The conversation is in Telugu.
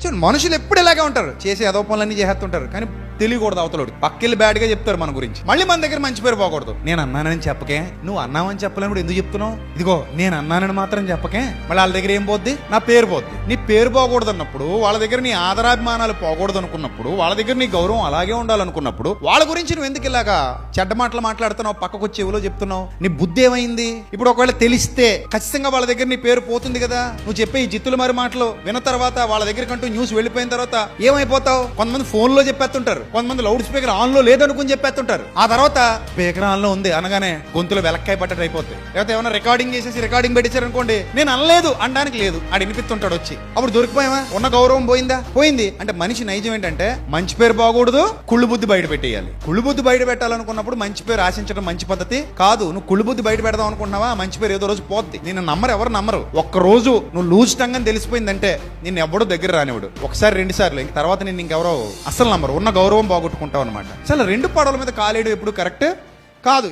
చూడండి, మనుషులు ఎప్పుడు ఇలాగే ఉంటారు, చేసే ఏదో పనులన్నీ చేస్తుంటారు, కానీ తెలియకూడదు అవతలోడు. పక్కెళ్ళి బ్యాడ్గా చెప్తారు మన గురించి, మళ్ళీ మన దగ్గర మంచి పేరు పోకూడదు. నేను అన్నానని చెప్పకే, నువ్వు అన్నావని చెప్పలేని కూడా ఎందుకు చెప్తున్నావు? ఇదిగో నేను అన్నానని మాత్రం చెప్పకే, మళ్ళీ వాళ్ళ దగ్గర ఏం పోద్ది? నా పేరు పోద్ది. నీ పేరు పోకూడదు అన్నప్పుడు, వాళ్ళ దగ్గర నీ ఆదరాభిమానాలు పోకూడదు అనుకున్నప్పుడు, వాళ్ళ దగ్గర నీ గౌరవం అలాగే ఉండాలనుకున్నప్పుడు, వాళ్ళ గురించి నువ్వు ఎందుకు ఇలాగా చెడ్డ మాటలు మాట్లాడుతున్నావు, పక్కకు వచ్చి ఎవరో చెప్తున్నావు? నీ బుద్ధి ఏమైంది? ఇప్పుడు ఒకవేళ తెలిస్తే ఖచ్చితంగా వాళ్ళ దగ్గర నీ పేరు పోతుంది కదా. నువ్వు చెప్పే ఈ జిత్తులు మరి మాటలు విన్న తర్వాత, వాళ్ళ దగ్గర కంటూ న్యూస్ వెళ్ళిపోయిన తర్వాత ఏమైపోతావు? కొంతమంది ఫోన్ లో చెప్పేస్తుంటారు, కొంతమంది లౌడ్ స్పీకర్ ఆన్ లో లేదనుకుని చెప్పేస్తుంటారు. ఆ తర్వాత స్పీకర్ ఆన్ లో ఉంది అనగానే గొంతులో వెలక్కాయ పట్టడం అయిపోతుంది. లేకపోతే ఏమైనా రికార్డింగ్ చేసేసి రికార్డింగ్ పెట్టించారు అనుకోండి, నేను అనలేదు అనడానికి లేదు, ఆడు వినిపిస్తుంటాడు వచ్చి. అప్పుడు దొరికిపోయావా? ఉన్న గౌరవం పోయిందా? పోయింది. అంటే మనిషి నైజం ఏంటంటే మంచి పేరు బాగూడదు, కుళ్ళు బుద్ధి బయట పెట్టేయాలి. కుళ్ళు బుద్ధి బయట పెట్టాలనుకున్నప్పుడు మంచి పేరు ఆశించడం మంచి పద్ధతి కాదు. నువ్వు కుళ్ళు బుద్ధి బయట పెడదాం అనుకుంటున్నావా, మంచి పేరు ఏదో రోజు పోద్ది. నేను నమ్మరు, ఎవరు నమ్మరు. ఒక్క రోజు నువ్వు లూజ్ టంగ్ అని తెలిసిపోయిందంటే నిన్ను ఎవడో దగ్గర రానివాడు. ఒకసారి 2 సార్లు, ఇంక తర్వాత నేను ఇంకెవరో అసలు నమ్మరు. ఉన్న గౌరవం బాగొట్టుకుంటావు అనమాట. చాలా 2 పడవల మీద కాలేయడం ఎప్పుడు కరెక్ట్ కాదు.